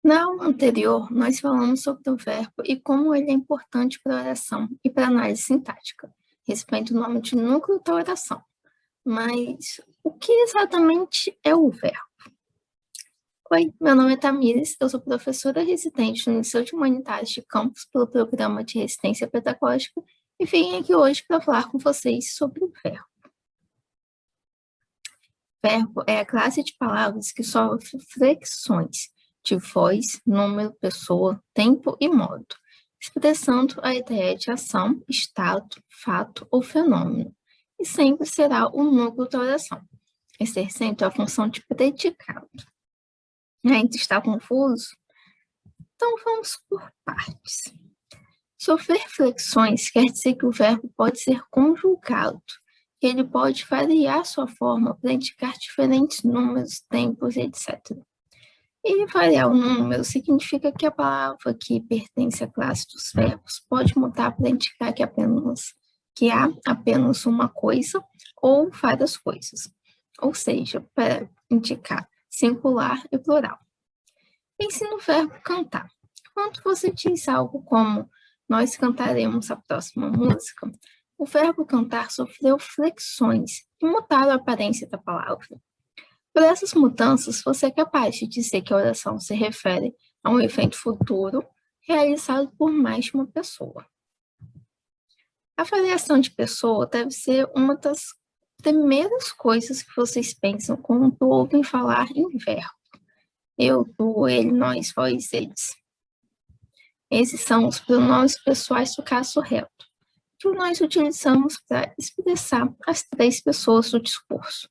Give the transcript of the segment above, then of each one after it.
Na aula anterior, nós falamos sobre o verbo e como ele é importante para a oração e para a análise sintática, respeito o nome de núcleo da oração. Mas o que exatamente é o verbo? Oi, meu nome é Tamires, eu sou professora residente no Liceu de Humanidades de Campos pelo Programa de Resistência Pedagógica e vim aqui hoje para falar com vocês sobre o verbo. Verbo é a classe de palavras que sofre flexões de voz, número, pessoa, tempo e modo, expressando a ideia de ação, estado, fato ou fenômeno, e sempre será o núcleo da oração, exercendo a função de predicado. Ainda está confuso? Então vamos por partes. Sofrer flexões quer dizer que o verbo pode ser conjugado, que ele pode variar sua forma para indicar diferentes números, tempos, etc. E variar o número significa que a palavra que pertence à classe dos verbos pode mudar para indicar que há apenas uma coisa ou várias coisas, ou seja, para indicar singular e plural. Pense no verbo cantar. Quando você diz algo como nós cantaremos a próxima música, o verbo cantar sofreu flexões e mudaram a aparência da palavra. Por essas mudanças, você é capaz de dizer que a oração se refere a um evento futuro realizado por mais de uma pessoa. A variação de pessoa deve ser uma das primeiras coisas que vocês pensam quando ouvem falar em verbo. Eu, tu, ele, nós, vós, eles. Esses são os pronomes pessoais do caso reto, que nós utilizamos para expressar as três pessoas do discurso,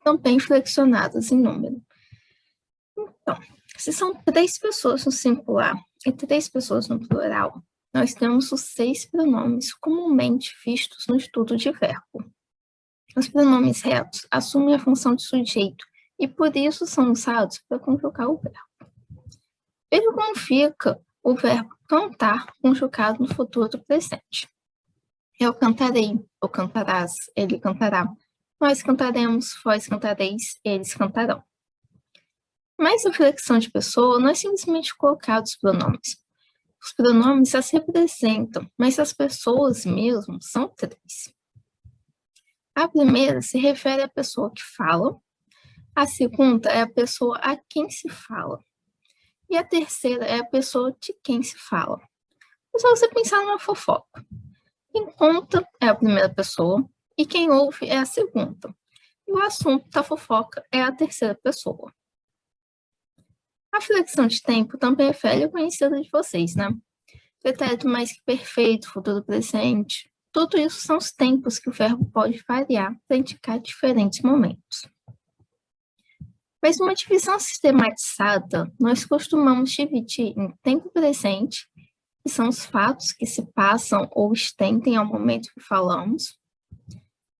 também flexionadas em número. Então, se são três pessoas no singular e três pessoas no plural, nós temos os 6 pronomes comumente vistos no estudo de verbo. Os pronomes retos assumem a função de sujeito e por isso são usados para conjugar o verbo. Veja como fica o verbo cantar conjugado no futuro presente. Eu cantarei, ou cantarás, ele cantará. Nós cantaremos, vós cantareis, eles cantarão. Mas na flexão de pessoa, não é simplesmente colocar os pronomes. Os pronomes as representam, mas as pessoas mesmo são 3. A primeira se refere à pessoa que fala, a segunda é a pessoa a quem se fala, e a terceira é a pessoa de quem se fala. É só você pensar numa fofoca. Quem conta é a primeira pessoa e quem ouve é a segunda. E o assunto da fofoca é a terceira pessoa. A flexão de tempo também é velha conhecida de vocês, né? Pretérito mais que perfeito, futuro presente. Tudo isso são os tempos que o verbo pode variar para indicar diferentes momentos. Mas numa divisão sistematizada, nós costumamos dividir em tempo presente, que são os fatos que se passam ou estendem ao momento que falamos.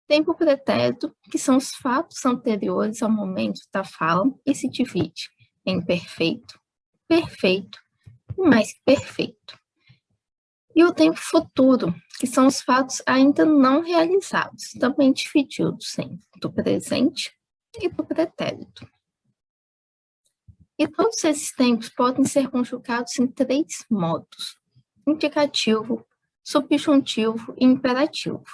Tempo pretérito, que são os fatos anteriores ao momento da fala e se divide em perfeito, perfeito e mais que perfeito. E o tempo futuro, que são os fatos ainda não realizados, também divididos em do presente e do pretérito. E todos esses tempos podem ser conjugados em 3 modos: indicativo, subjuntivo e imperativo.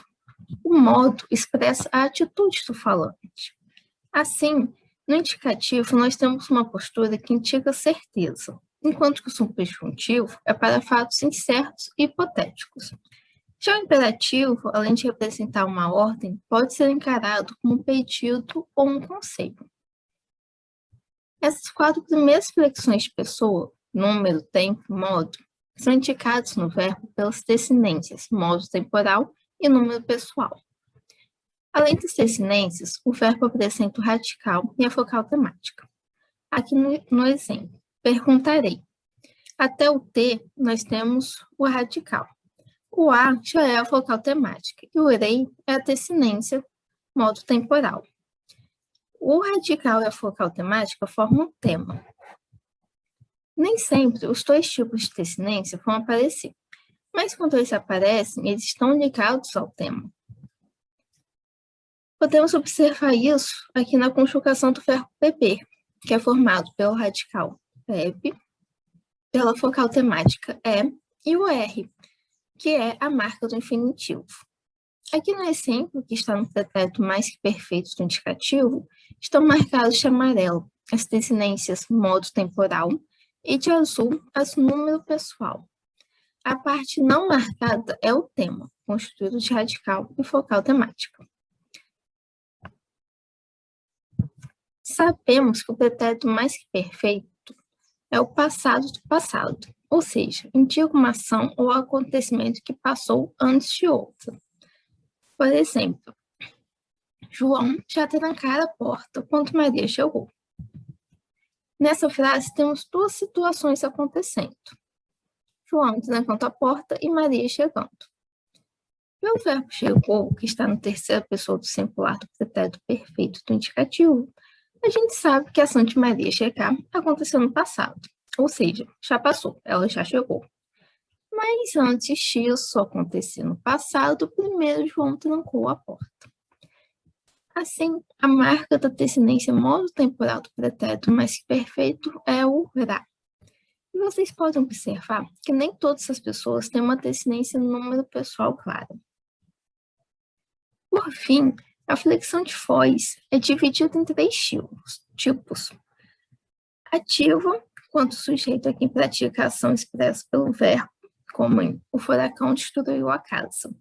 O modo expressa a atitude do falante. Assim, no indicativo, nós temos uma postura que indica certeza, enquanto que o subjuntivo é para fatos incertos e hipotéticos. Já o imperativo, além de representar uma ordem, pode ser encarado como um pedido ou um conselho. Essas 4 primeiras flexões de pessoa, número, tempo, modo, são indicados no verbo pelas desinências, modo temporal e número pessoal. Além das desinências, o verbo apresenta o radical e a focal temática. Aqui no exemplo, perguntarei. Até o T, nós temos o radical. O A já é a focal temática e o rei é a desinência, modo temporal. O radical e a focal temática formam um tema. Nem sempre os 2 tipos de desinência vão aparecer, mas quando eles aparecem, eles estão ligados ao tema. Podemos observar isso aqui na conjugação do verbo beber, que é formado pelo radical bebe pela focal temática E e o R, que é a marca do infinitivo. Aqui no exemplo, que está no pretérito mais que perfeito do indicativo, estão marcados de amarelo as desinências modo temporal e de azul as número pessoal. A parte não marcada é o tema, constituído de radical e focal temática. Sabemos que o pretérito mais que perfeito é o passado do passado, ou seja, indica uma ação ou acontecimento que passou antes de outra. Por exemplo, João já trancara a porta quando Maria chegou. Nessa frase, temos duas situações acontecendo. João trancando a porta e Maria chegando. E o verbo chegou, que está na terceira pessoa do singular do pretérito perfeito do indicativo, a gente sabe que a ação de Maria chegar aconteceu no passado, ou seja, já passou, ela já chegou. Mas antes disso acontecer no passado, primeiro João trancou a porta. Assim, a marca da desinência modo temporal do pretérito mais que perfeito é o ra. E vocês podem observar que nem todas as pessoas têm uma desinência no número pessoal clara. Por fim, a flexão de foz é dividida em três tipos. Ativa, quando o sujeito é quem pratica a ação expressa pelo verbo, como em o furacão destruiu a casa.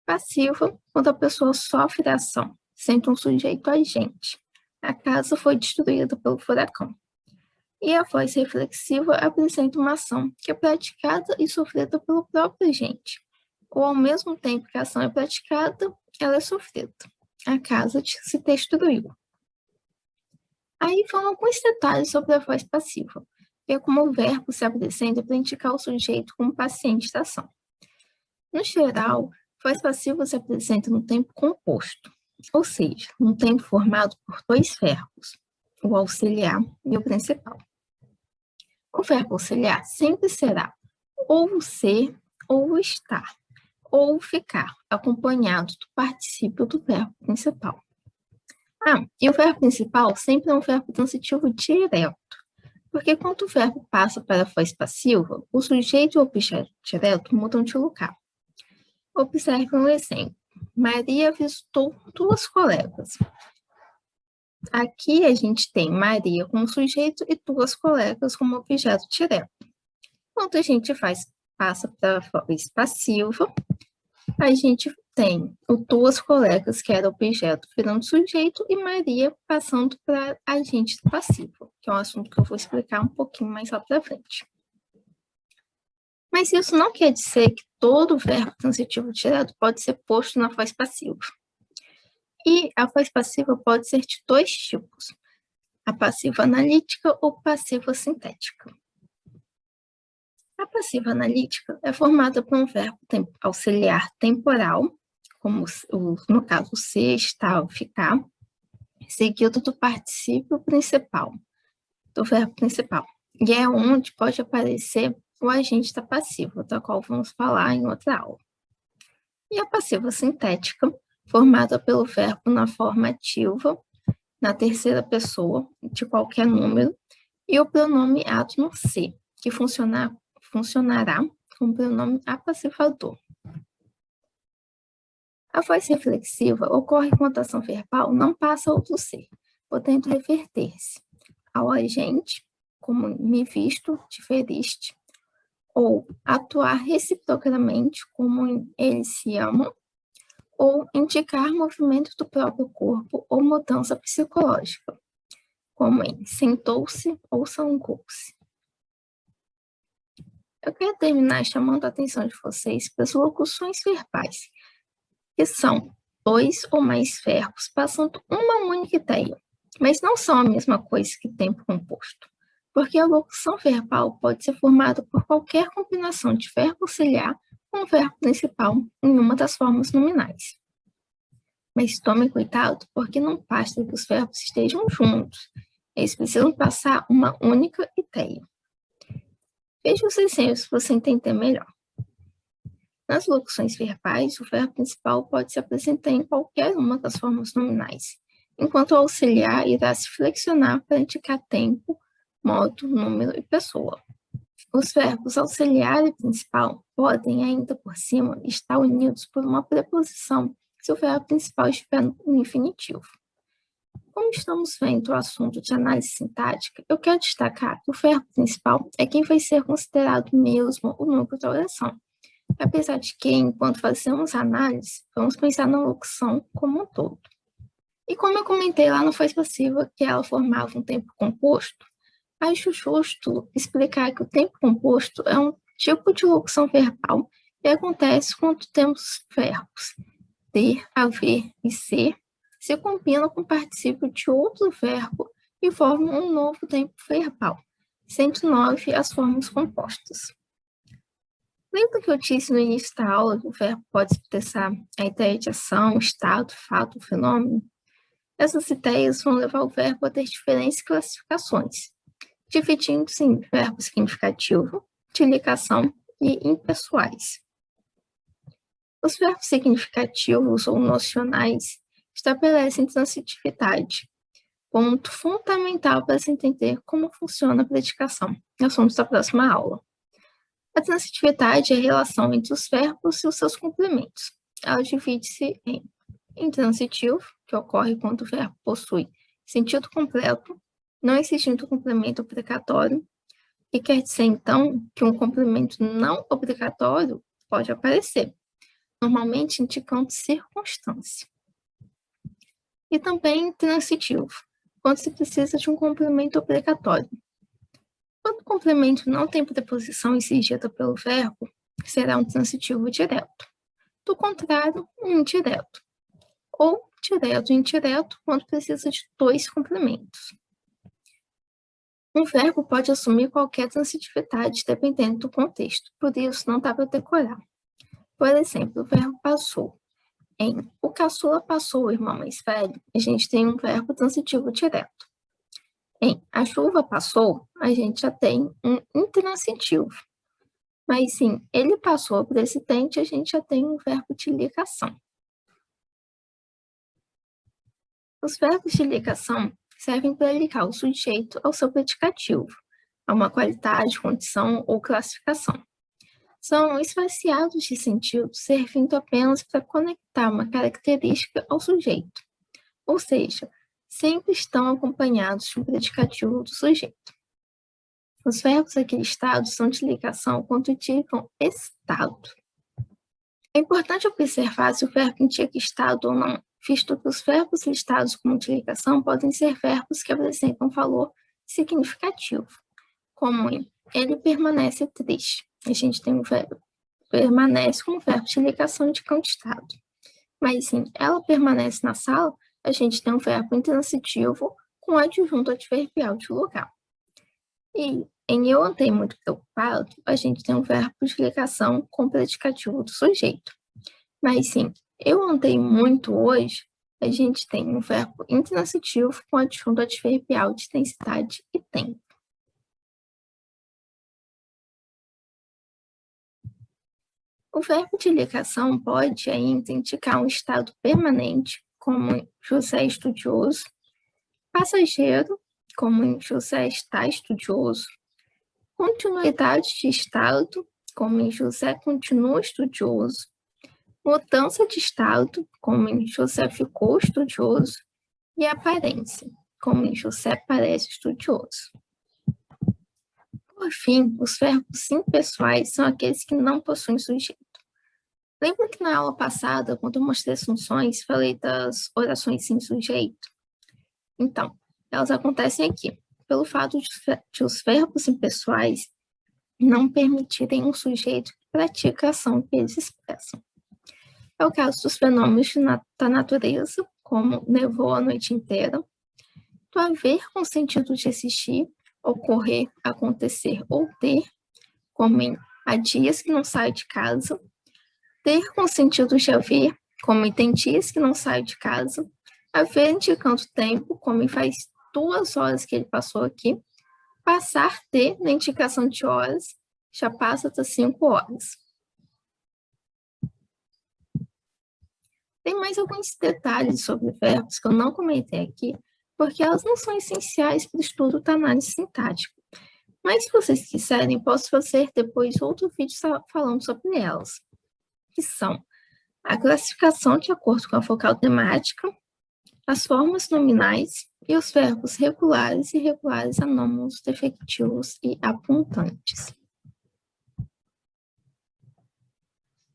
Passiva, quando a pessoa sofre a ação, sendo um sujeito agente. A casa foi destruída pelo furacão. E a voz reflexiva apresenta uma ação que é praticada e sofrida pelo próprio agente, ou ao mesmo tempo que a ação é praticada, ela é sofrida. A casa se destruiu. Aí vão alguns detalhes sobre a voz passiva, que é como o verbo se apresenta para indicar o sujeito como paciente da ação. No geral, voz passiva se apresenta no tempo composto, ou seja, num tempo formado por dois verbos, o auxiliar e o principal. O verbo auxiliar sempre será ou o ser, ou o estar, ou ficar, acompanhado do particípio do verbo principal. E o verbo principal sempre é um verbo transitivo direto, porque quando o verbo passa para a voz passiva, o sujeito e o objeto direto mudam de lugar. Observe um exemplo. Maria visitou duas colegas. Aqui a gente tem Maria como sujeito e duas colegas como objeto direto. Quando a gente passa para a voz passiva, a gente tem o duas colegas, que era objeto, virando sujeito, e Maria passando para agente passivo, que é um assunto que eu vou explicar um pouquinho mais lá para frente. Mas isso não quer dizer que todo verbo transitivo direto pode ser posto na voz passiva. E a voz passiva pode ser de dois tipos, a passiva analítica ou passiva sintética. A passiva analítica é formada por um verbo auxiliar temporal, como no caso ser, estar ou ficar, seguido do particípio principal, do verbo principal. E é onde pode aparecer o agente da passiva, da qual vamos falar em outra aula. E a passiva sintética, formada pelo verbo na forma ativa, na terceira pessoa, de qualquer número, e o pronome ato no ser, que funcionará como pronome apassivador. A voz reflexiva ocorre quando a ação verbal não passa a outro ser, podendo reverter-se ao agente, como me visto, te feriste, ou atuar reciprocamente, como em eles se amam, ou indicar movimento do próprio corpo ou mudança psicológica, como em sentou-se ou zangou-se. Eu quero terminar chamando a atenção de vocês para as locuções verbais, que são dois ou mais verbos passando uma única ideia, mas não são a mesma coisa que tempo composto, porque a locução verbal pode ser formada por qualquer combinação de verbo auxiliar com verbo principal em uma das formas nominais. Mas tome cuidado, porque não basta que os verbos estejam juntos, eles precisam passar uma única ideia. Veja os exemplos para você entender melhor. Nas locuções verbais, o verbo principal pode se apresentar em qualquer uma das formas nominais, enquanto o auxiliar irá se flexionar para indicar tempo, modo, número e pessoa. Os verbos auxiliar e principal podem, ainda por cima, estar unidos por uma preposição se o verbo principal estiver no infinitivo. Como estamos vendo o assunto de análise sintática, eu quero destacar que o verbo principal é quem vai ser considerado mesmo o núcleo da oração. Apesar de que, enquanto fazemos análise, vamos pensar na locução como um todo. E como eu comentei lá no Faz Passiva que ela formava um tempo composto, acho justo explicar que o tempo composto é um tipo de locução verbal que acontece quando temos verbos ter, haver e ser se combinam com o particípio de outro verbo e formam um novo tempo verbal, sendo 9 as formas compostas. Lembra que eu disse no início da aula que o verbo pode expressar a ideia de ação, estado, fato, fenômeno? Essas ideias vão levar o verbo a ter diferentes classificações, dividindo-se em verbo significativo, de ligação e impessoais. Os verbos significativos ou nocionais estabelecem transitividade, ponto fundamental para se entender como funciona a predicação, assunto da próxima aula. A transitividade é a relação entre os verbos e os seus complementos. Ela divide-se em intransitivo, que ocorre quando o verbo possui sentido completo, não existindo complemento obrigatório, e quer dizer, então, que um complemento não obrigatório pode aparecer, normalmente indicando circunstância. E também transitivo, quando se precisa de um complemento obrigatório. Quando o complemento não tem preposição exigida pelo verbo, será um transitivo direto. Do contrário, um indireto. Ou direto e indireto, quando precisa de 2 complementos. Um verbo pode assumir qualquer transitividade, dependendo do contexto, por isso não dá para decorar. Por exemplo, o verbo passou. Em o caçula passou o irmão mais velho, a gente tem um verbo transitivo direto. Em a chuva passou, a gente já tem um intransitivo. Mas sim, ele passou o presidente, a gente já tem um verbo de ligação. Os verbos de ligação servem para ligar o sujeito ao seu predicativo, a uma qualidade, condição ou classificação. São esvaziados de sentido, servindo apenas para conectar uma característica ao sujeito, ou seja, sempre estão acompanhados de um predicativo do sujeito. Os verbos aqui listados são de ligação quando indicam estado. É importante observar se o verbo indica estado ou não, visto que os verbos listados como de ligação podem ser verbos que apresentam valor significativo, como em ele permanece triste. A gente tem um verbo permanece como verbo de ligação indicando estado. Mas em ela permanece na sala, a gente tem um verbo intransitivo com adjunto adverbial de lugar. E em eu andei muito preocupado, a gente tem um verbo de ligação com predicativo do sujeito. Mas sim, eu andei muito hoje, a gente tem um verbo intransitivo com adjunto adverbial de intensidade e tempo. O verbo de ligação pode ainda indicar um estado permanente, como José estudioso, passageiro, como José está estudioso, continuidade de estado, como em José continua estudioso, mudança de estado, como em José ficou estudioso, e aparência, como em José parece estudioso. Por fim, os verbos impessoais são aqueles que não possuem sujeito. Lembra que na aula passada, quando eu mostrei as funções, falei das orações sem sujeito? Então, elas acontecem aqui, pelo fato de os verbos impessoais não permitirem um sujeito que pratica a ação que eles expressam. É o caso dos fenômenos da natureza, como nevou a noite inteira, do haver com sentido de existir, ocorrer, acontecer ou ter, como em há dias que não saio de casa, ter com sentido de haver, como em tem dias que não saio de casa, haver indicando tempo, como em faz 2 horas que ele passou aqui, passar ter na indicação de horas, já passa das 5 horas. Tem mais alguns detalhes sobre verbos que eu não comentei aqui, porque elas não são essenciais para o estudo da análise sintática. Mas se vocês quiserem, posso fazer depois outro vídeo falando sobre elas, que são a classificação de acordo com a focal temática, as formas nominais e os verbos regulares e irregulares, anômalos, defectivos e apontantes.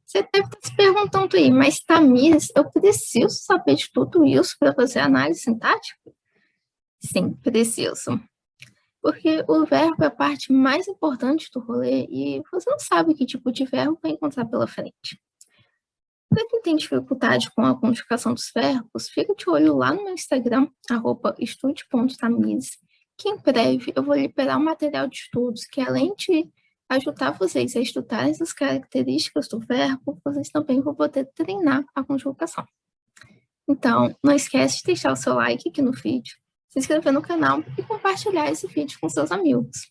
Você deve estar se perguntando aí, mas Tamires, eu preciso saber de tudo isso para fazer análise sintática? Sim, preciso. Porque o verbo é a parte mais importante do rolê e você não sabe que tipo de verbo vai encontrar pela frente. Para quem tem dificuldade com a conjugação dos verbos, fica de olho lá no meu Instagram, @estude.tamires, que em breve eu vou liberar um material de estudos que, além de ajudar vocês a estudar essas características do verbo, vocês também vão poder treinar a conjugação. Então, não esquece de deixar o seu like aqui no vídeo, se inscrever no canal e compartilhar esse vídeo com seus amigos.